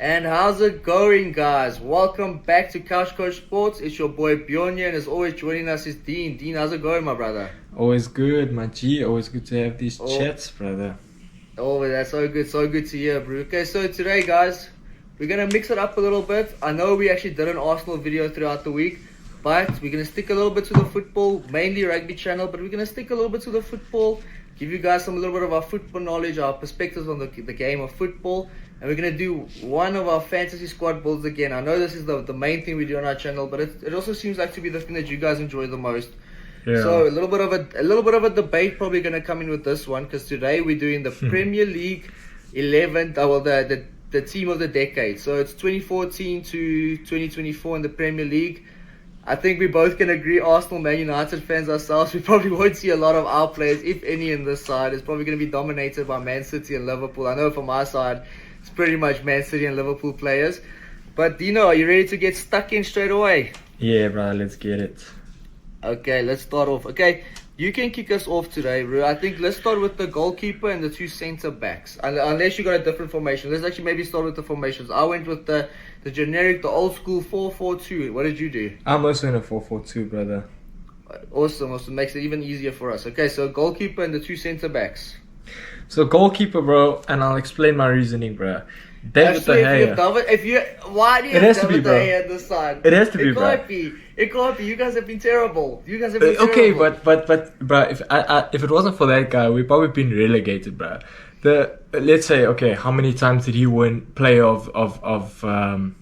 And how's it going, guys? Welcome back to Couch Coach Sports. It's your boy Bjorn here, and as always joining us is Dean. Dean, how's it going, my brother? Always good, my G. Always good to have these chats, brother. Oh, that's so good to hear, bro. Okay, so today, guys, we're gonna mix it up a little bit. I know we actually did an Arsenal video throughout the week, but we're gonna stick a little bit to the football, mainly rugby channel, but we're gonna stick a little bit to the football, give you guys a little bit of our football knowledge, our perspectives on the game of football. And we're going to do one of our fantasy squad builds again. I know this is the main thing we do on our channel, but it also seems like to be the thing that you guys enjoy the most. Yeah. So a little bit of a debate probably going to come in with this one, because today we're doing the Premier League 11, the team of the decade. So it's 2014 to 2024 in the Premier League. I think we both can agree, Arsenal, Man United fans ourselves, we probably won't see a lot of our players, if any, in this side. It's probably going to be dominated by Man City and Liverpool. I know from my side, it's pretty much Man City and Liverpool players. But Dino, are you ready to get stuck in straight away? Yeah, bro, let's get it. Okay, let's start off. Okay, you can kick us off today, bro. I think let's start with the goalkeeper and the two centre backs. Unless you got a different formation. Let's actually maybe start with the formations. I went with the generic, the old school 4-4-2. What did you do? I'm also in a 4-4-2, brother. Awesome. Makes it even easier for us. Okay, so goalkeeper and the two centre backs. So goalkeeper, bro, and I'll explain my reasoning, bro. David De Gea. Why do you have David De Gea at the side? It has to be, bro. It can't be. You guys have been terrible. Okay, but bro, if it wasn't for that guy, we'd probably been relegated, bro. Let's say, okay, how many times did he win player of Man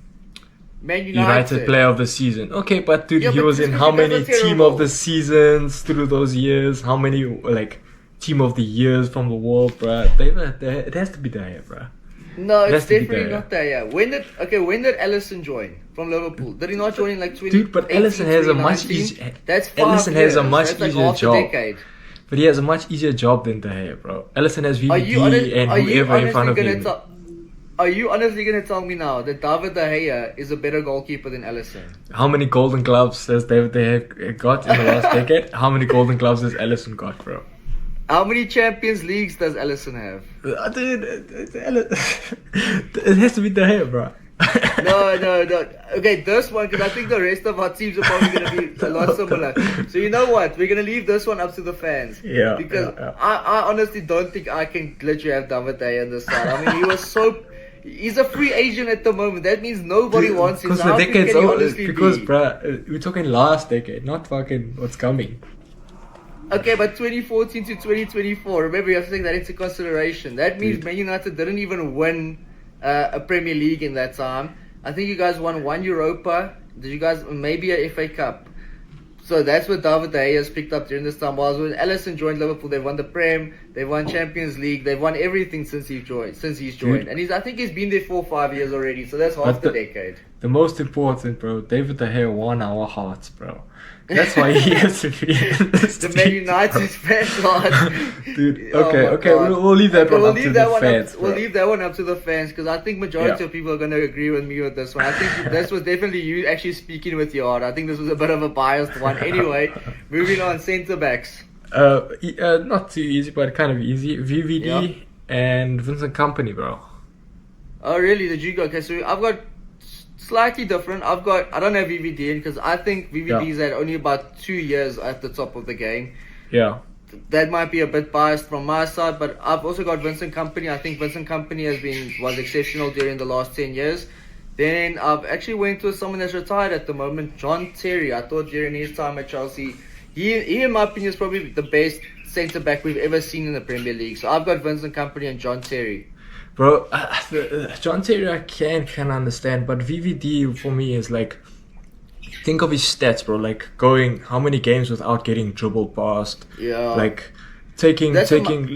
United player of the season? Okay, but dude, he was in how many team of the seasons through those years? How many team of the years from the world, bro? It has to be there, bro. No, it's definitely not there. When did Alisson join from Liverpool? Did he not join in like 20? Dude, but Alisson has a much easier. That's 5 years. Has a much That's easier like job. But he has a much easier job than De Gea, bro. Alisson has VVD and whoever in front of him. Are you honestly going to tell me now that David De Gea is a better goalkeeper than Alisson? How many Golden Gloves has David De Gea got in the last decade? How many Golden Gloves has Alisson got, bro? How many Champions Leagues does Alisson have? Dude, it has to be De Gea, bro. No. Okay, this one, because I think the rest of our teams are probably going to be a lot similar. So you know what? We're going to leave this one up to the fans. Yeah. Because I honestly don't think I can literally have David De Gea on this side. I mean, he's a free agent at the moment. That means nobody wants him. Because the decade's over. Because, bro, we're talking last decade, not fucking what's coming. Okay, but 2014 to 2024, remember you have to take that into consideration. That means Man United didn't even win a Premier League in that time. I think you guys won one Europa. Did you guys maybe a FA Cup? So that's what David De Gea has picked up during this time. While when Alisson joined Liverpool, they won the Prem, they won Champions League, they've won everything since he's joined. Dude. And I think he's been there 4 or 5 years already. So that's half the decade. The most important, bro, David De Gea won our hearts, bro. That's why he has to be in this the Man United fan heart. Dude, okay, we'll leave that one up to the fans. We'll leave that one up to the fans, because I think majority of people are going to agree with me with this one. I think this was definitely you actually speaking with your heart. I think this was a bit of a biased one. Anyway, moving on, centre backs. Not too easy, but kind of easy. VVD and Vincent Kompany, bro. Oh really? Did you go? Okay, so I've got slightly different. I don't have VVD in, because I think VVD's had only about 2 years at the top of the game. Yeah. That might be a bit biased from my side, but I've also got Vincent Kompany. I think Vincent Kompany was exceptional during the last 10 years. Then I've actually went with someone that's retired at the moment, John Terry. I thought during his time at Chelsea, he in my opinion is probably the best centre back we've ever seen in the Premier League. So I've got Vincent Kompany and John Terry. Bro, John Terry I can understand, but VVD for me is like, think of his stats, bro. Like going how many games without getting dribbled past. Yeah. Like taking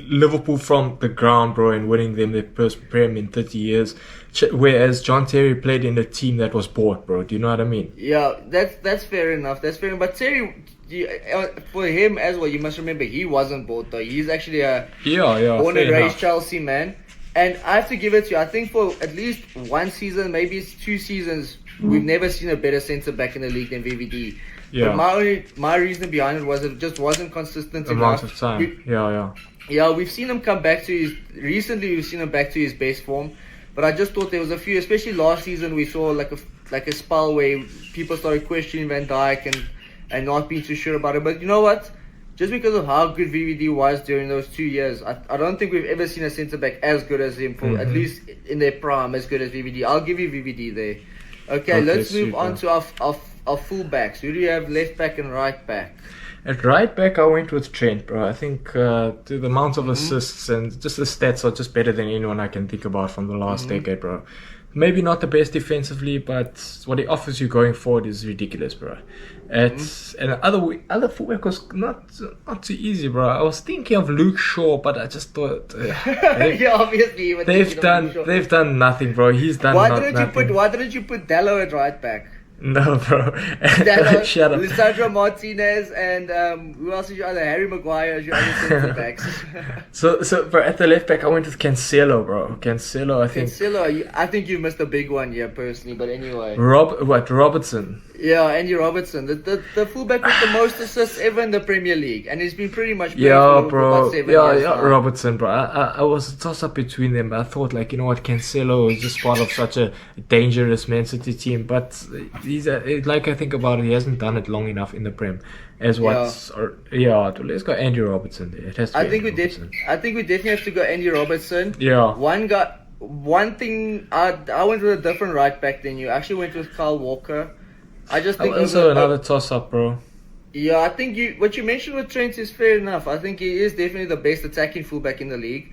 Liverpool from the ground, bro, and winning them their first Prem in 30 years. Whereas John Terry played in a team that was bought, bro. Do you know what I mean? Yeah, that's fair enough. But Terry, for him as well, you must remember he wasn't bought though. He's actually a born and raised Chelsea man. And I have to give it to you. I think for at least one season, maybe it's 2 seasons, we've never seen a better centre back in the league than VVD. Yeah. But my reason behind it was it just wasn't consistent amount enough. Of time. Yeah. Yeah, we've seen him come back to his best form. But I just thought there was a few, especially last season, we saw like a spell where people started questioning Van Dijk and not being too sure about it. But you know what? Just because of how good VVD was during those 2 years, I don't think we've ever seen a centre back as good as him for at least in their prime, as good as VVD. I'll give you VVD there. Okay, let's move on to our full backs. Who do you have left back and right back? At right back, I went with Trent, bro. I think the amount of assists and just the stats are just better than anyone I can think about from the last decade, bro. Maybe not the best defensively, but what he offers you going forward is ridiculous, bro. And other fullback was not too easy, bro. I was thinking of Luke Shaw, but I just thought yeah, obviously they've done nothing, bro. He's done nothing. Why didn't you put Dallo at right back? No, bro. Dallo, Shut up. Lisandro Martinez, and who else is your other? Harry Maguire as your other centre backs. So, bro, at the left back, I went with Cancelo, bro. Cancelo, I think you missed a big one here, personally. But anyway, Robertson. Yeah, Andy Robertson, the fullback with the most assists ever in the Premier League, and he's been pretty much playing for about 7 years now. Robertson, bro. I was a toss up between them. I thought, like, you know what, Cancelo is just part of such a dangerous Man City team, but like I think about it, he hasn't done it long enough in the Prem. Let's go Andy Robertson. It has to be I think we definitely have to go Andy Robertson. Yeah. One thing, I went with a different right back than you. I actually went with Kyle Walker. I just think also another toss up, bro. Yeah, I think what you mentioned with Trent is fair enough. I think he is definitely the best attacking fullback in the league.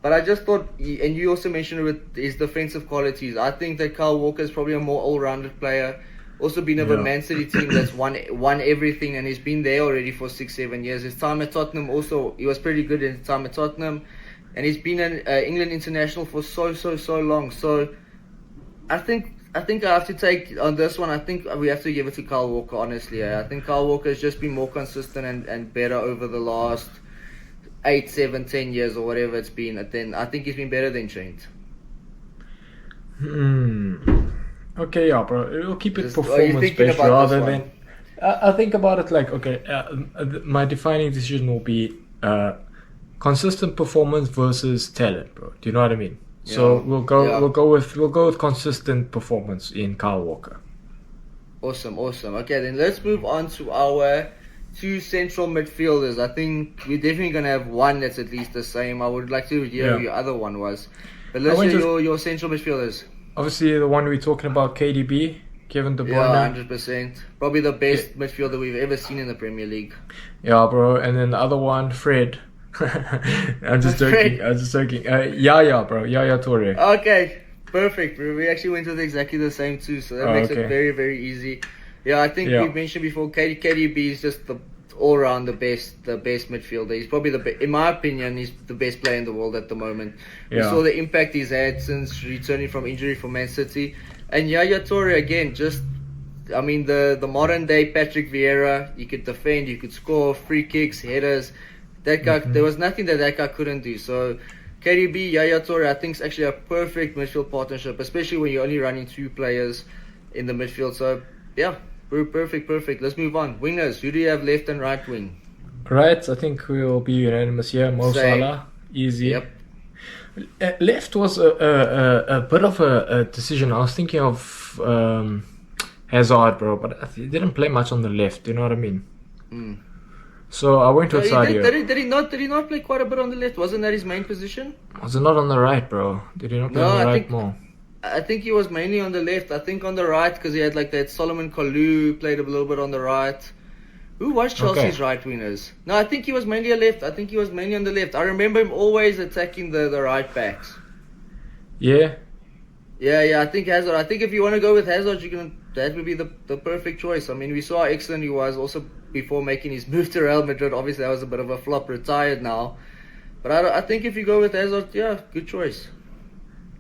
But I just thought, and you also mentioned with his defensive qualities, I think that Kyle Walker is probably a more all-rounded player. Also been of a Man City team that's won everything, and he's been there already for 6-7 years. His time at Tottenham also, he was pretty good in his time at Tottenham, and he's been an England international for so long. So I think I have to take on this one. I think we have to give it to Kyle Walker, honestly. I think Kyle Walker has just been more consistent and better over the last 8, 7, 10 years or whatever it's been. I think he's been better than Trent. Okay, yeah, bro. We'll keep it performance based rather than. I think about it like, okay, my defining decision will be consistent performance versus talent, bro. Do you know what I mean? Yeah. So we'll go with consistent performance in Kyle Walker. Awesome. Okay, then let's move on to our two central midfielders. I think we're definitely gonna have one that's at least the same. I would like to hear who your other one was, but let's hear your central midfielders. Obviously, the one we're talking about, KDB, Kevin De Bruyne. Yeah, 100%. Probably the best midfielder we've ever seen in the Premier League. Yeah, bro. And then the other one, Fred. I'm just joking. Yaya, bro. Yaya Toure. Okay, perfect, bro. We actually went with exactly the same too, so that makes it very, very easy. Yeah, I think we mentioned before, KDB is just the all-round the best midfielder. He's probably in my opinion, he's the best player in the world at the moment. We saw the impact he's had since returning from injury for Man City. And Yaya Toure, again, the modern day Patrick Vieira. You could defend, you could score, free kicks, headers. That guy, there was nothing that guy couldn't do. So KDB, Yaya Toure, I think is actually a perfect midfield partnership, especially when you're only running two players in the midfield. So yeah, perfect. Let's move on. Wingers, who do you have left and right wing? Right, I think we'll be unanimous here. Mo Salah, easy. Yep. Left was a bit of a decision. I was thinking of Hazard, bro, but he didn't play much on the left. Do you know what I mean? So I went with Sadio. Did he not play quite a bit on the left? Wasn't that his main position? Was it not on the right, bro? Did he not play on the right more? I think he was mainly on the left. I think on the right because he had like that Solomon Kalou played a little bit on the right. Who was Chelsea's right wingers? No, I think he was mainly left. I think he was mainly on the left. I remember him always attacking the right backs. Yeah. Yeah. I think Hazard. I think if you want to go with Hazard, that would be the perfect choice. I mean, we saw how excellent he was also before making his move to Real Madrid. Obviously, that was a bit of a flop. Retired now, but I think if you go with Hazard, good choice.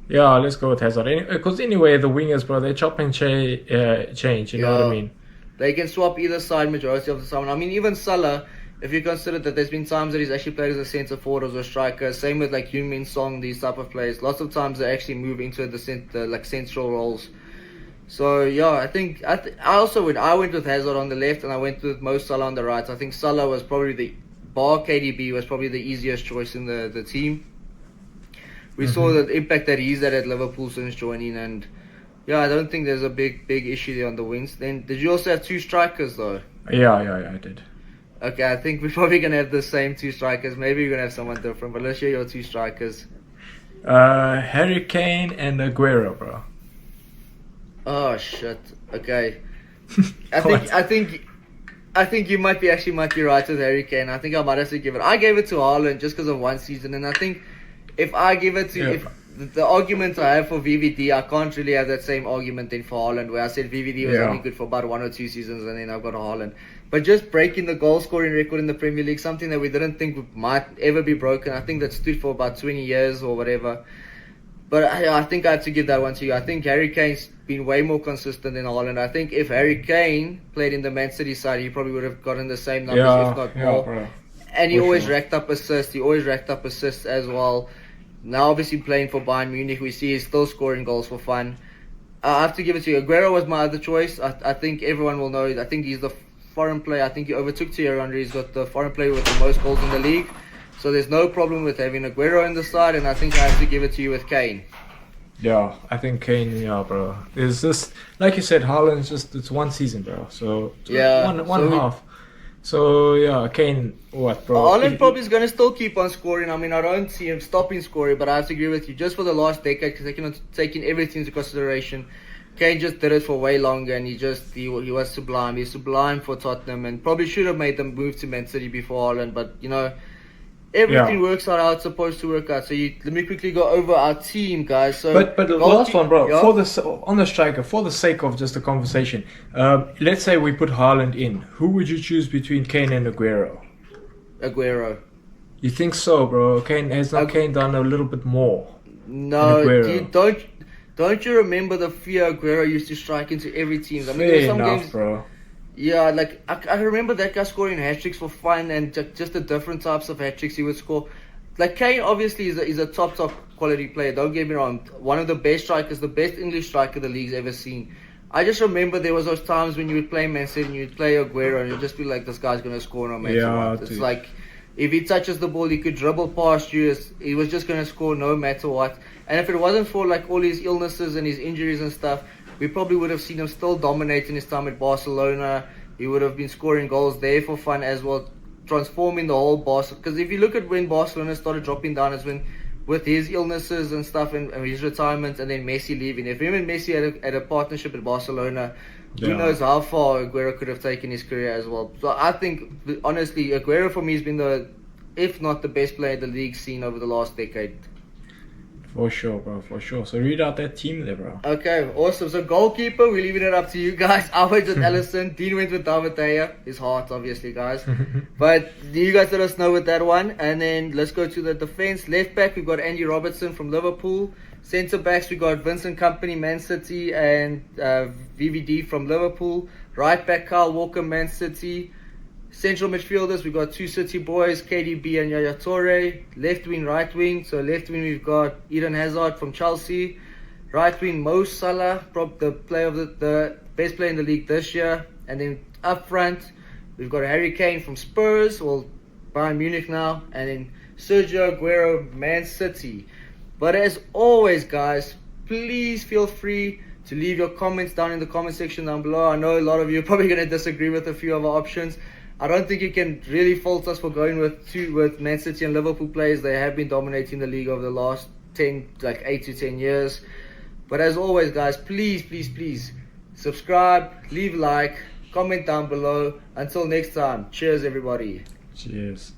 Yeah, let's go with Hazard. Because anyway, the wingers, bro, they chop and change. You know what I mean? They can swap either side majority of the time. I mean, even Salah, if you consider that there's been times that he's actually played as a centre forward or as a striker. Same with like Heung-min Song, these type of players. Lots of times they actually move into the central roles. So yeah, I went with Hazard on the left and I went with Mo Salah on the right. I think Salah was probably KDB was probably the easiest choice in the team. we saw the impact that he's had at Liverpool since joining, and yeah, I don't think there's a big issue there on the wings. Then did you also have 2 strikers though? Yeah, I did. Okay, I think we're probably gonna have the same 2 strikers. Maybe you're gonna have someone different, but let's hear your 2 strikers. Harry Kane and Aguero, bro. Oh shit. Okay. I think you might be right with Harry Kane. I think I might have to give it. I gave it to Haaland just because of one season, and I think if I give it to if the argument I have for VVD, I can't really have that same argument then for Haaland, where I said VVD was only good for about 1 or 2 seasons, and then I've got Haaland. But just breaking the goal scoring record in the Premier League, something that we didn't think might ever be broken. I think that stood for about 20 years or whatever. But I think I have to give that one to you. I think Harry Kane's been way more consistent than Haaland. I think if Harry Kane played in the Man City side, he probably would have gotten the same numbers, if not more. Bro. And he always racked up assists. He always racked up assists as well. Now, obviously, playing for Bayern Munich, we see he's still scoring goals for fun. I have to give it to you. Aguero was my other choice. I think everyone will know. I think he's the foreign player. I think he overtook Thierry Henry. He's got the foreign player with the most goals in the league. So there's no problem with having Aguero in the side, and I think I have to give it to you with Kane. Yeah, I think Kane, bro. It's just, like you said, Haaland's it's 1 season, bro. So, one half. So, yeah, Kane, what, bro? Haaland probably is going to still keep on scoring. I mean, I don't see him stopping scoring, but I have to agree with you. Just for the last decade, because taking everything into consideration, Kane just did it for way longer, and he was sublime. He's sublime for Tottenham, and probably should have made the move to Man City before Haaland, but, everything works out how it's supposed to work out. So let me quickly go over our team, guys. So, but the last one, bro, on the striker, for the sake of just the conversation, let's say we put Haaland in. Who would you choose between Kane and Aguero? Aguero. You think so, bro? Kane done a little bit more? No, don't you remember the fear Aguero used to strike into every team? I mean, there's some games, bro. Yeah, like I remember that guy scoring hat-tricks for fun, and just the different types of hat-tricks he would score. Like Kane obviously is a top quality player, don't get me wrong. One of the best strikers, the best English striker the league's ever seen. I just remember there was those times when you would play Man City and you'd play Aguero and you'd just be like, this guy's going to score no matter what. It's like, if he touches the ball, he could dribble past you. He was just going to score no matter what. And if it wasn't for like all his illnesses and his injuries and stuff, we probably would have seen him still dominating his time at Barcelona. He would have been scoring goals there for fun as well, transforming the whole Barcelona. Because if you look at when Barcelona started dropping down, it's when with his illnesses and stuff and his retirement, and then Messi leaving. If him and Messi had a partnership at Barcelona, who knows how far Aguero could have taken his career as well. So I think, honestly, Aguero for me has been if not the best player the league's seen over the last decade. For sure, bro, for sure. So read out that team there, bro. Okay, awesome. So goalkeeper, we're leaving it up to you guys. I went with Alisson. Dean went with David De Gea. His heart, obviously, guys. But you guys let us know with that one. And then let's go to the defense. Left back, we've got Andy Robertson from Liverpool. Centre backs, we got Vincent Kompany, Man City, and VVD from Liverpool. Right back, Kyle Walker, Man City. Central midfielders, we've got 2 City boys, KDB and Yaya Toure. Left wing, right wing. So left wing, we've got Eden Hazard from Chelsea. Right wing, Mo Salah, the player of the best player in the league this year. And then up front, we've got Harry Kane from Spurs, well, Bayern Munich now. And then Sergio Aguero, Man City. But as always, guys, please feel free to leave your comments down in the comment section down below. I know a lot of you are probably going to disagree with a few of our options. I don't think you can really fault us for going with Man City and Liverpool players. They have been dominating the league over the last 8 to 10 years. But as always, guys, please subscribe, leave a like, comment down below. Until next time, cheers, everybody. Cheers.